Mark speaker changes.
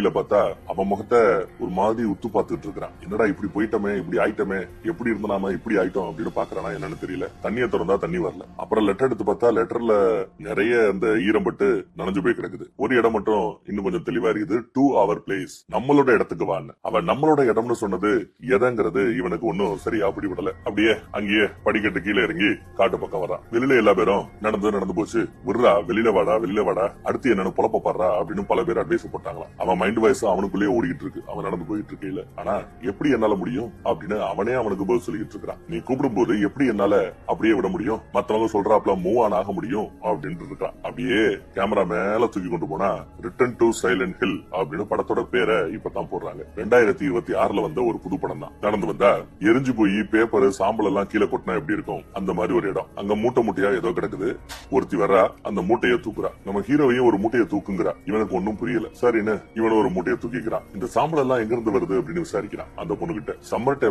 Speaker 1: வெளியில பார்த்தா அவன் முகத்தை ஒரு மாதிரி உத்து பார்த்துட்டு இருக்கிறான். என்னடா இப்படி போயிட்டோமே, இப்படி ஆயிட்டமே, எப்படி இருந்தாம இப்படி ஆயிட்டோம் அப்படின்னு பாக்குறானா என்னன்னு தெரியல. தண்ணியை திறந்தா தண்ணி வரல. அப்புறம் லெட்டர் எடுத்து பார்த்தா லெட்டர்ல நிறைய அந்த ஈரம் பட்டு நனைஞ்சு போய் கிடக்குது. ஒரு இடம் மட்டும் இன்னும் கொஞ்சம் தெளிவா இருக்குது. டு அவர் பிளேஸ், நம்மளோட இடத்துக்கு வான்னு. அவன் நம்மளோட இடம்னு சொன்னது எதங்கிறது இவனுக்கு ஒன்னும் சரியா அப்படி விடல. அப்படியே அங்கேயே படிக்கட்டு கீழே இறங்கி காட்டு பக்கம் வரான். வெளியில எல்லா பேரும் நடந்து போச்சு, விடுறா வெளியில வாடா அடுத்து என்னன்னு புலப்ப பாடுறா அப்படின்னு பல பேர் அட்வைஸ் போட்டாங்களாம். அவன் மைண்ட் வாய்ஸ் அவனுக்குள்ளேயே ஓடிக்கிட்டு இருக்கு. அவன் நடந்து போயிட்டு இருக்கையில ஆனா எப்படி என்னால முடியும் அப்படின்னு அவனே அவனுக்கு பதில் சொல்லிட்டு இருக்கிறான். நீ கூப்பிடும் போது எப்படி என்னால அப்படியே விட முடியும், மத்தவங்க சொல்றாப்ல மூவ் ஆன் ஆக முடியும் அப்படின்னு இருக்கான். அப்படியே கேமரா மேல தூக்கி கொண்டு போனா ரிட்டர்ன் டு சைலண்ட் ஹில் அப்படின்னு படத்தோட பேரை இப்பதான் போடுறாங்க. 2026 வந்த ஒரு புது படம் தான். நடந்து வந்தா எரிஞ்சு போய் பேப்பர் சாம்பல் எல்லாம் கீழே கொட்டினா எப்படி இருக்கும் அந்த மாதிரி ஒரு இடம். அங்க மூட்டையா ஏதோ கிடக்குது. ஒருத்தி வர்றா, அந்த மூட்டையை தூக்குறா. நம்ம ஹீரோவையும் ஒரு மூட்டையை தூக்குங்கிறா. இவனுக்கு ஒன்னும் புரியல. சரின்னு இவனும் ஒரு மூட்டையை தூக்கிக்கிறான். இந்த சாம்பல் எல்லாம் எங்க இருந்து வருது அப்படின்னு விசாரிக்கிறான் அந்த பொண்ணு கிட்ட. Summer time